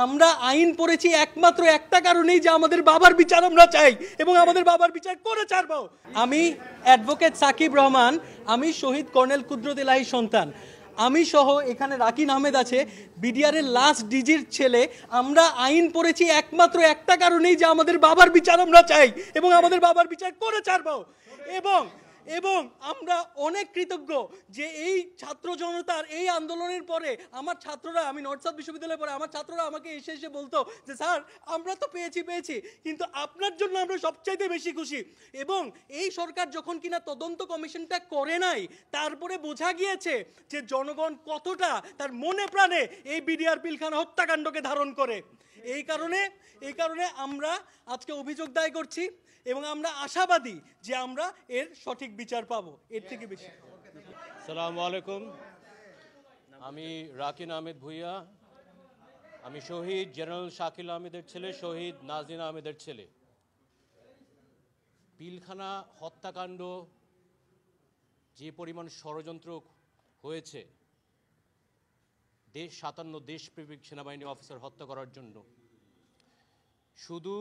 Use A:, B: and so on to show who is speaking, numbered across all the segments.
A: আমরা আইন পড়েছি একমাত্র একটা কারণেই যে আমাদের বাবার বিচার আমরা চাই এবং আমাদের বাবার বিচার করে ছাড়বো। আমি অ্যাডভোকেট সাকিব রহমান, আমি শহীদ কর্নেল কুদরত ইলাহীর সন্তান। আমি সহ এখানে রাকিন আহমেদ আছে, বিডিআরের লাস্ট ডিজির ছেলে। আমরা আইন পড়েছি একমাত্র একটা কারণেই যে আমাদের বাবার বিচার আমরা চাই এবং আমাদের বাবার বিচার করে ছাড়বো। এবং আমরা অনেক কৃতজ্ঞ যে এই ছাত্র জনতার এই আন্দোলনের পরে আমার ছাত্ররা, আমি নর্থ সাউথ বিশ্ববিদ্যালয়ে পড়ে আমার ছাত্ররা আমাকে এসে বলতো যে স্যার আমরা তো পেয়েছি কিন্তু আপনার জন্য আমরা সবচাইতে বেশি খুশি। এবং এই সরকার যখন কিনা তদন্ত কমিশনটা করে নাই, তারপরে বোঝা গিয়েছে যে জনগণ কতটা তার মনে প্রাণে এই বিডিআর পিলখানা হত্যাকাণ্ডকে ধারণ করে। এই কারণে আমরা আজকে অভিযোগ দায় করছি এবং আমরা আশাবাদী যে আমরা এর সঠিক বিচার পাবো, এর থেকে বেশি।
B: আসসালামু আলাইকুম, আমি রাকিন আহমেদ ভুইয়া। আমি শহীদ জেনারেল শাকিল আহমেদের ছেলে, শহীদ নাজনীন আহমেদের ছেলে। পিলখানা হত্যাকাণ্ড যে পরিমাণ ষড়যন্ত্র হয়েছে, 57 দেশপ্রেমিক সেনাবাহিনী অফিসার হত্যা করার জন্য, শুধু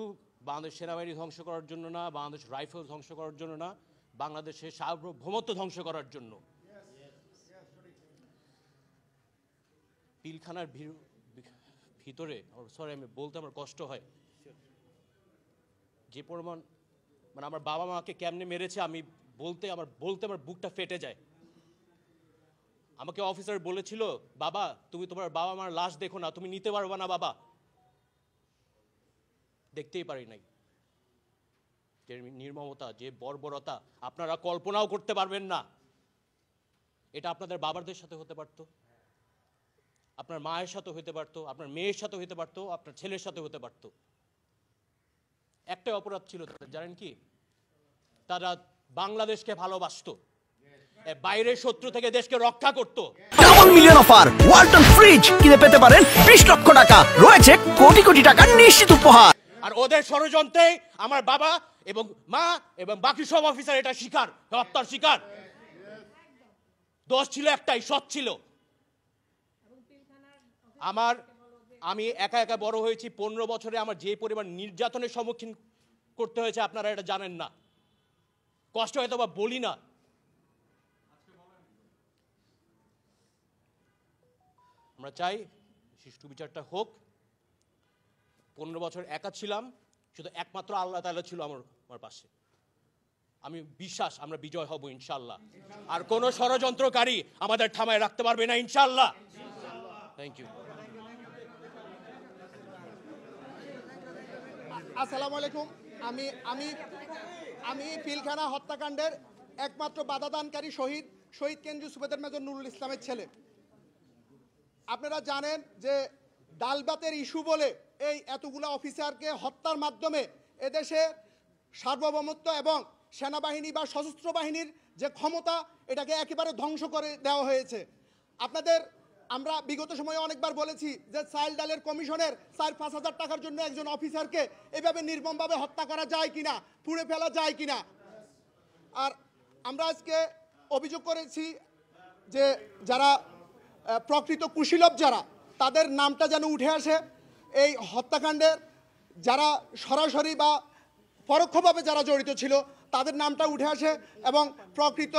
B: বাংলাদেশ সেনাবাহিনী ধ্বংস করার জন্য না, বাংলাদেশ রাইফেল ধ্বংস করার জন্য না, বাংলাদেশের সার্বভৌমত্ব ধ্বংস করার জন্য। পিলখানার ভিতরে, সরি আমি বলতে আমার কষ্ট হয়, যে পরিমাণ মানে আমার বাবা মাকে কেমনে মেরেছে আমি বলতে আমার বুকটা ফেটে যায়। আমাকে অফিসার বলেছিল, বাবা তুমি তোমার বাবা মার লাশ দেখো না, তুমি নিতে পারবে না বাবা। দেখতেই পারি নাই। যে নির্মমতা, যে বর্বরতা আপনারা কল্পনাও করতে পারবেন না। এটা আপনাদের বাবাদের সাথে হতে পারতো, আপনার মায়ের সাথে হতে পারতো, আপনার মেয়ের সাথে হতে পারতো, আপনার ছেলের সাথে হতে পারতো। একটাই অপরাধ ছিল তাদের, জানেন কি? তারা বাংলাদেশকে ভালোবাসতো, বাইরের শত্রু থেকে দেশকে রক্ষা করতো।
C: Double million offer Walton fridge কিনে পেতে পারেন 20 লক্ষ টাকা, রয়েছে কোটি কোটি টাকার নিশ্চিত উপহার।
B: আর ওদের ষড়যন্ত্রে আমার বাবা এবং মা এবং বাকি সব অফিসার এটা শিকার, হত্যার শিকার। দোষ ছিল একটাই, সৎ ছিল। আমি একা বড় হয়েছি, 15 বছরে আমার যে পরিমাণ নির্যাতনের সম্মুখীন করতে হয়েছে আপনারা এটা জানেন না। কষ্ট হয়তো বা বলি না। আমরা চাই সুষ্ঠু বিচারটা হোক। 15 বছর একা ছিলাম, শুধু একমাত্র আল্লাহ তাআলা ছিল আমার পাশে। আমি বিশ্বাস আমরা বিজয় হব ইনশাআল্লাহ। আর কোন ষড়যন্ত্রকারী আমাদের থামায় রাখতে পারবে না ইনশাআল্লাহ। Thank you.
D: আসসালামু আলাইকুম। আমি পিলখানা হত্যাকাণ্ডের একমাত্র বাধাদানকারী শহীদ কেন্দ্রীয় সুবেদার মেজর নুরুল ইসলামের ছেলে। আপনারা জানেন যে ডালবাতের ইস্যু বলে এই এতগুলো অফিসারকে হত্যার মাধ্যমে এদেশে সার্বভৌমত্ব এবং সেনাবাহিনী বা সশস্ত্র বাহিনীর যে ক্ষমতা, এটাকে একেবারে ধ্বংস করে দেওয়া হয়েছে। আমরা বিগত সময়ে অনেকবার বলেছি যে চাল ডালের কমিশনের 4-5 হাজার টাকার জন্য একজন অফিসারকে এভাবে নির্মমভাবে হত্যা করা যায় কিনা, পুড়ে ফেলা যায় কিনা। আর আমরা আজকে অভিযোগ করেছি যে যারা প্রকৃত কুশীলব, তাদের নামটা যেন উঠে আসে। এই হত্যাকাণ্ডের যারা সরাসরি বা পরোক্ষভাবে যারা জড়িত ছিল তাদের নামটা উঠে আসে এবং প্রকৃত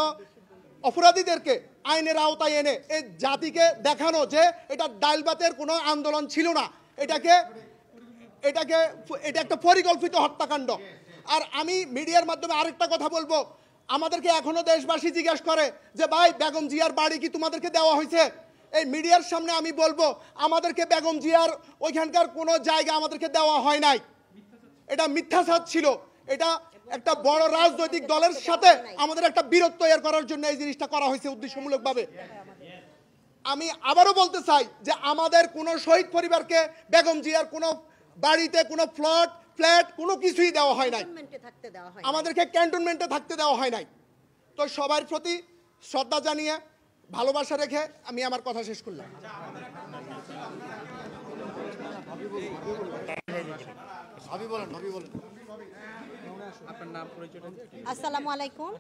D: অপরাধীদেরকে আইনের আওতায় এনে এই জাতিকে দেখানো যে এটা ডালবাতের কোনো আন্দোলন ছিল না, এটা একটা পরিকল্পিত হত্যাকাণ্ড। আর আমি মিডিয়ার মাধ্যমে আরেকটা কথা বলবো, আমাদেরকে এখনো দেশবাসী জিজ্ঞাসা করে যে ভাই বেগম জিয়ার বাড়ি কি তোমাদেরকে দেওয়া হয়েছে? এই মিডিয়ার সামনে আমি বলবো আমাদেরকে বেগম জিয়ার ওইখানকার কোনো জায়গা আমাদেরকে দেওয়া হয় নাই। এটা মিথ্যাচার ছিল। এটা একটা বড় রাজনৈতিক দলের সাথে আমাদের একটা বীরত্ব তৈরি করার জন্য এই জিনিসটা করা হয়েছে উদ্দেশ্যমূলকভাবে। আমি আবারও বলতে চাই যে আমাদের কোনো শহীদ পরিবারকে বেগম জিয়ার কোনো বাড়িতে কোনো ফ্ল্যাট কোনো কিছুই দেওয়া হয় নাই, আমাদেরকে ক্যান্টনমেন্টে থাকতে দেওয়া হয় নাই। তো সবার প্রতি শ্রদ্ধা জানিয়ে ভালোবাসা রেখে আমি আমার কথা শেষ করলাম।
E: আসসালামু আলাইকুম,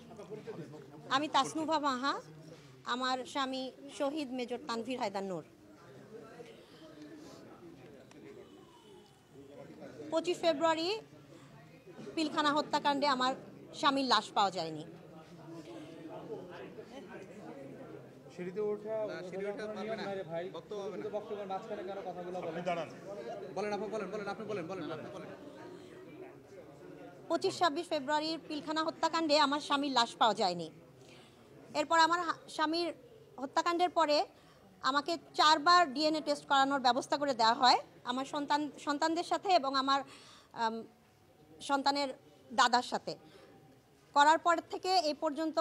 E: আমি তাসনুভা মাহা, আমার স্বামী শহীদ মেজর তানভীর হায়দার নূর। 25 ফেব্রুয়ারি পিলখানা হত্যাকাণ্ডে আমার স্বামীর লাশ পাওয়া যায়নি।
F: সিঁড়িতে ওঠা নিয়ম নাই রে ভাই, বক্তব্যের মাঝখানে কেন কথাগুলো বলেন? বলেন আপনি, বলেন
E: 25-26 ফেব্রুয়ারির পিলখানা হত্যাকাণ্ডে আমার স্বামীর লাশ পাওয়া যায়নি। এরপর আমার স্বামীর হত্যাকাণ্ডের পরে আমাকে 4 বার ডিএনএ টেস্ট করানোর ব্যবস্থা করে দেওয়া হয় আমার সন্তানদের সাথে এবং আমার সন্তানের দাদার সাথে। করার পর থেকে এই পর্যন্ত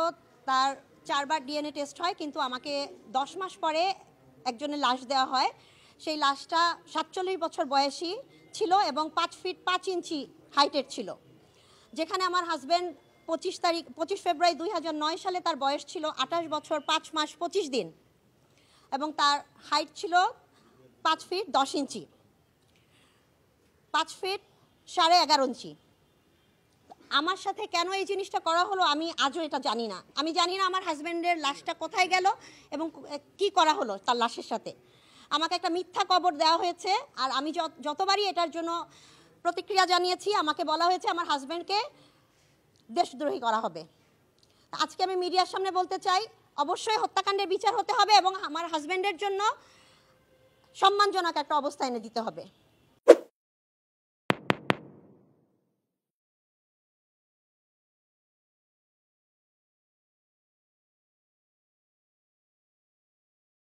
E: তার 4 বার ডিএনএ টেস্ট হয়, কিন্তু আমাকে 10 মাস পরে একজনের লাশ দেওয়া হয়। সেই লাশটা 47 বছর বয়সী ছিল এবং 5 ফিট 5 ইঞ্চি হাইটের ছিল। যেখানে আমার হাজব্যান্ড 25 ফেব্রুয়ারি 2009 সালে তার বয়স ছিল 28 বছর 5 মাস 25 দিন এবং তার হাইট ছিল 5 ফিট 10 ইঞ্চি, 5 ফিট 11.5 ইঞ্চি। আমার সাথে কেন এই জিনিসটা করা হলো আমি আজও এটা জানি না। আমি জানি না আমার হাজব্যান্ডের লাশটা কোথায় গেল এবং কি করা হলো তার লাশের সাথে। আমাকে একটা মিথ্যা কবর দেওয়া হয়েছে, আর আমি যতবারই এটার জন্য প্রতিক্রিয়া জানিয়েছি আমাকে বলা হয়েছে আমার হাজব্যান্ডকে দেশদ্রোহী করা হবে। আজকে আমি মিডিয়ার সামনে বলতে চাই, অবশ্যই হত্যাকাণ্ডের বিচার হতে হবে এবং আমার হাজব্যান্ডের জন্য সম্মানজনক একটা অবস্থা এনে দিতে হবে।